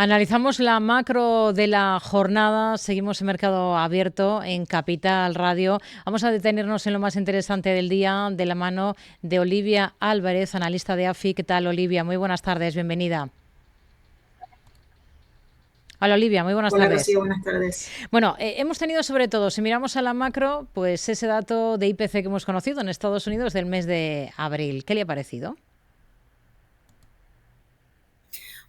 Analizamos la macro de la jornada, seguimos en mercado abierto en Capital Radio. Vamos a detenernos en lo más interesante del día de la mano de Olivia Álvarez, analista de AFI. ¿Qué tal, Olivia? Muy buenas tardes, bienvenida. Hola, Olivia, muy buenas Hola tardes. Rocío, buenas tardes. Bueno, hemos tenido sobre todo, si miramos a la macro, pues ese dato de IPC que hemos conocido en Estados Unidos del mes de abril. ¿Qué le ha parecido?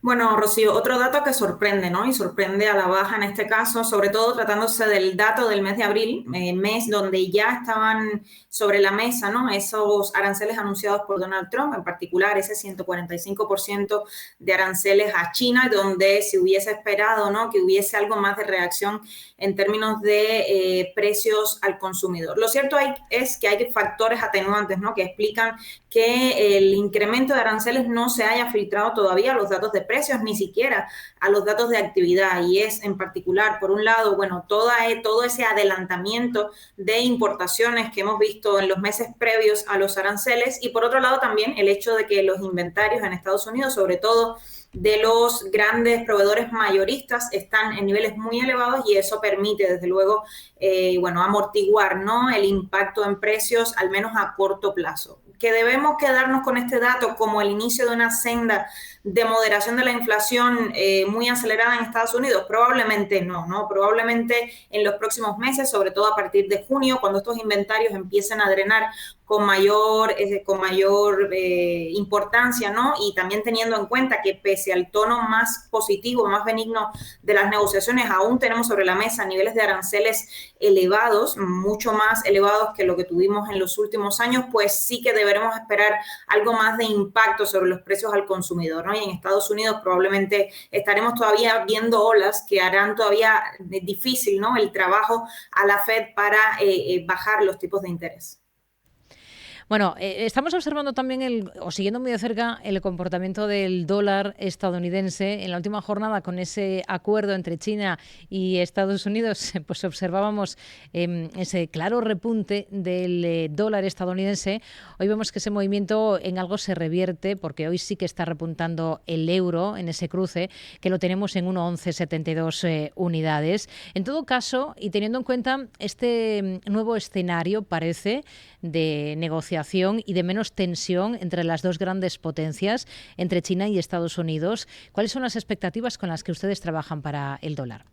Bueno, Rocío, otro dato que sorprende, ¿no? Y sorprende a la baja en este caso, sobre todo tratándose del dato del mes de abril, mes donde ya estaban sobre la mesa, ¿no? Esos aranceles anunciados por Donald Trump, en particular ese 145% de aranceles a China, donde se hubiese esperado, ¿no? Que hubiese algo más de reacción en términos de precios al consumidor. Lo cierto es que hay factores atenuantes, ¿no? Que explican que el incremento de aranceles no se haya filtrado todavía a los datos de precios, ni siquiera a los datos de actividad. Y es en particular, por un lado, bueno, todo ese adelantamiento de importaciones que hemos visto en los meses previos a los aranceles, y por otro lado también el hecho de que los inventarios en Estados Unidos, sobre todo de los grandes proveedores mayoristas, están en niveles muy elevados, y eso permite desde luego bueno, amortiguar, ¿no?, el impacto en precios, al menos a corto plazo. Que debemos quedarnos con este dato como el inicio de una senda de moderación de la inflación muy acelerada en Estados Unidos, probablemente no, ¿no? Probablemente en los próximos meses, sobre todo a partir de junio, cuando estos inventarios empiecen a drenar con mayor importancia, ¿no? Y también teniendo en cuenta que pese al tono más positivo, más benigno de las negociaciones, aún tenemos sobre la mesa niveles de aranceles elevados, mucho más elevados que lo que tuvimos en los últimos años, pues sí que deberemos esperar algo más de impacto sobre los precios al consumidor, ¿no? Y en Estados Unidos probablemente estaremos todavía viendo olas que harán todavía difícil, ¿no?, el trabajo a la Fed para bajar los tipos de interés. Bueno, estamos observando también o siguiendo muy de cerca el comportamiento del dólar estadounidense. En la última jornada, con ese acuerdo entre China y Estados Unidos, pues observábamos ese claro repunte del dólar estadounidense. Hoy vemos que ese movimiento en algo se revierte, porque hoy sí que está repuntando el euro en ese cruce, que lo tenemos en 1,1172 unidades. En todo caso, y teniendo en cuenta este nuevo escenario, parece, de negociación y de menos tensión entre las dos grandes potencias, entre China y Estados Unidos, ¿cuáles son las expectativas con las que ustedes trabajan para el dólar?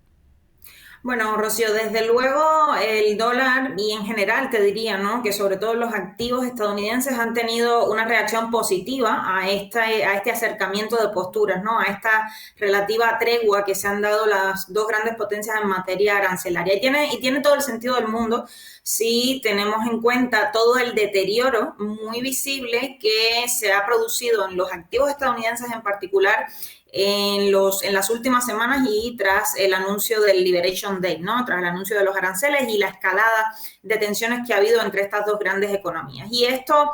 Bueno, Rocío, desde luego el dólar y en general te diría, ¿no?, que sobre todo los activos estadounidenses han tenido una reacción positiva a este acercamiento de posturas, ¿no?, a esta relativa tregua que se han dado las dos grandes potencias en materia arancelaria. Y tiene todo el sentido del mundo si tenemos en cuenta todo el deterioro muy visible que se ha producido en los activos estadounidenses en particular en las últimas semanas, y tras el anuncio del Liberation Day, ¿no?, tras el anuncio de los aranceles y la escalada de tensiones que ha habido entre estas dos grandes economías. Y esto,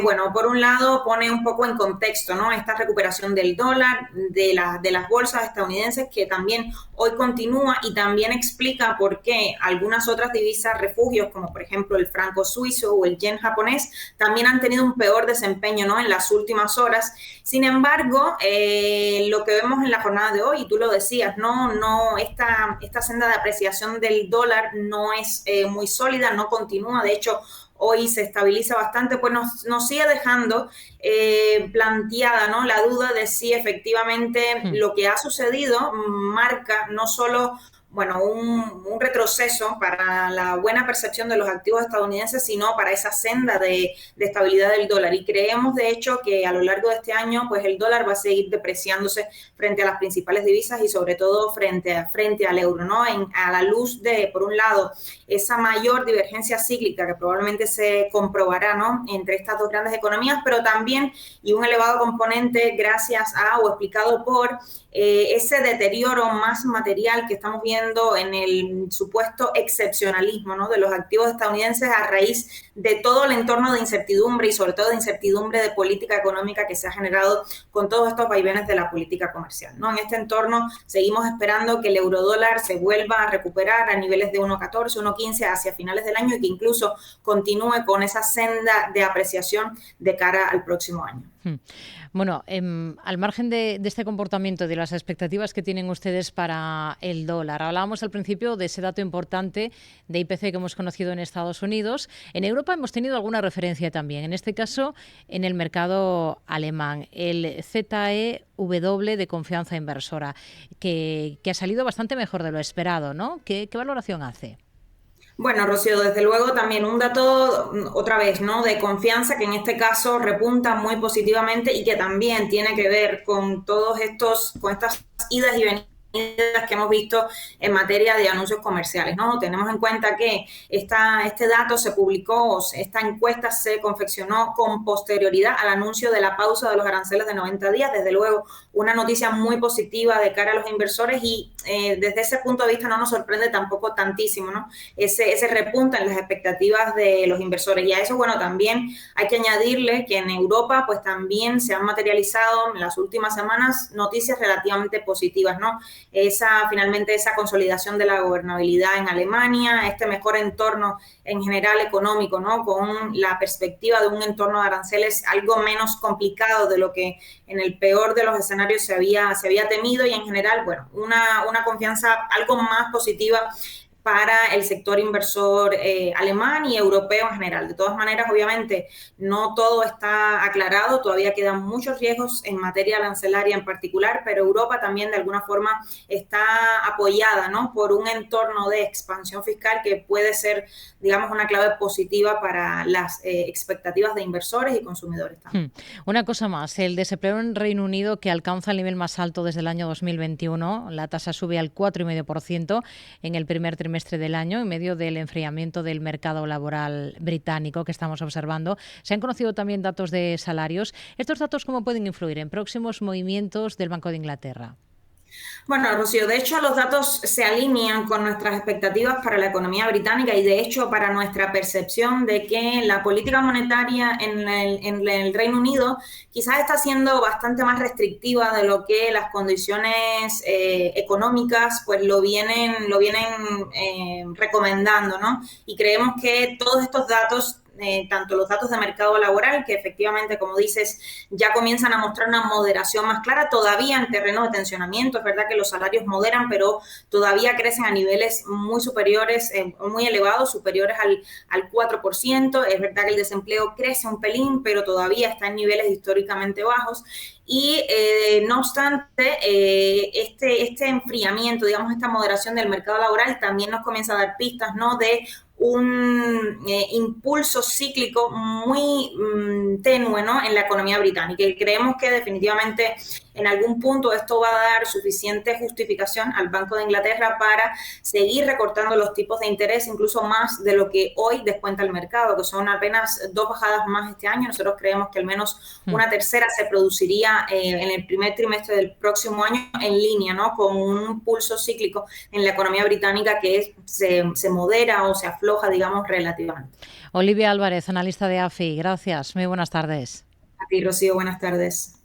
bueno, por un lado pone un poco en contexto, ¿no?, esta recuperación del dólar, de las bolsas estadounidenses, que también hoy continúa, y también explica por qué algunas otras divisas refugios, como por ejemplo el franco suizo o el yen japonés, también han tenido un peor desempeño, ¿no?, en las últimas horas. Sin embargo, lo que vemos en la jornada de hoy, y tú lo decías, esta senda de apreciación del dólar no es muy sólida, no continúa, de hecho hoy se estabiliza bastante, pues nos sigue dejando planteada, ¿no?, la duda de si efectivamente Hmm. lo que ha sucedido marca no solo, bueno, un retroceso para la buena percepción de los activos estadounidenses, sino para esa senda de estabilidad del dólar. Y creemos, de hecho, que a lo largo de este año, pues el dólar va a seguir depreciándose frente a las principales divisas, y sobre todo frente al euro, ¿no? A la luz de, por un lado, esa mayor divergencia cíclica que probablemente se comprobará, ¿no?, entre estas dos grandes economías, pero también, y un elevado componente gracias a, o explicado por, ese deterioro más material que estamos viendo en el supuesto excepcionalismo, ¿no?, de los activos estadounidenses a raíz de todo el entorno de incertidumbre, y sobre todo de incertidumbre de política económica que se ha generado con todos estos vaivenes de la política comercial, ¿no? En este entorno seguimos esperando que el eurodólar se vuelva a recuperar a niveles de 1,14, 1,15 hacia finales del año, y que incluso continúe con esa senda de apreciación de cara al próximo año. Hmm. Bueno, al margen de este comportamiento, de las expectativas que tienen ustedes para el dólar, hablábamos al principio de ese dato importante de IPC que hemos conocido en Estados Unidos. En Europa hemos tenido alguna referencia también, en este caso en el mercado alemán, el ZEW de confianza inversora, que ha salido bastante mejor de lo esperado, ¿no? ¿Qué valoración hace? Bueno, Rocío, desde luego también un dato, otra vez, ¿no? De confianza que en este caso repunta muy positivamente y que también tiene que ver con con estas idas y venidas que hemos visto en materia de anuncios comerciales, ¿no? Tenemos en cuenta que este dato se publicó, esta encuesta se confeccionó con posterioridad al anuncio de la pausa de los aranceles de 90 días, desde luego una noticia muy positiva de cara a los inversores y desde ese punto de vista no nos sorprende tampoco tantísimo, ¿no? Ese repunte en las expectativas de los inversores. Y a eso, bueno, también hay que añadirle que en Europa, pues también se han materializado en las últimas semanas noticias relativamente positivas, ¿no? Finalmente esa consolidación de la gobernabilidad en Alemania, este mejor entorno en general económico, ¿no? Con la perspectiva de un entorno de aranceles algo menos complicado de lo que en el peor de los escenarios se había temido y en general, bueno, una confianza algo más positiva para el sector inversor alemán y europeo en general. De todas maneras, obviamente, no todo está aclarado, todavía quedan muchos riesgos en materia arancelaria en particular, pero Europa también de alguna forma está apoyada, ¿no? Por un entorno de expansión fiscal que puede ser, digamos, una clave positiva para las expectativas de inversores y consumidores también. Una cosa más, el desempleo en Reino Unido que alcanza el nivel más alto desde el año 2021, la tasa sube al 4,5% en el primer trimestre del año, en medio del enfriamiento del mercado laboral británico que estamos observando. Se han conocido también datos de salarios. ¿Estos datos cómo pueden influir en próximos movimientos del Banco de Inglaterra? Bueno, Rocío, de hecho los datos se alinean con nuestras expectativas para la economía británica y de hecho para nuestra percepción de que la política monetaria en el Reino Unido quizás está siendo bastante más restrictiva de lo que las condiciones económicas pues lo vienen recomendando, ¿no? Y creemos que todos estos datos tanto los datos de mercado laboral, que efectivamente, como dices, ya comienzan a mostrar una moderación más clara, todavía en terreno de tensionamiento, es verdad que los salarios moderan, pero todavía crecen a niveles muy superiores, muy elevados, superiores al 4%, es verdad que el desempleo crece un pelín, pero todavía está en niveles históricamente bajos, y no obstante, este enfriamiento, digamos, esta moderación del mercado laboral también nos comienza a dar pistas, ¿no?, de un impulso cíclico muy tenue, ¿no?, en la economía británica. Y creemos que definitivamente en algún punto esto va a dar suficiente justificación al Banco de Inglaterra para seguir recortando los tipos de interés, incluso más de lo que hoy descuenta el mercado, que son apenas 2 bajadas más este año. Nosotros creemos que al menos una tercera se produciría en el primer trimestre del próximo año en línea, ¿no?, con un pulso cíclico en la economía británica que se modera o se afloja, digamos, relativamente. Olivia Álvarez, analista de AFI. Gracias. Muy buenas tardes. A ti, Rocío, buenas tardes.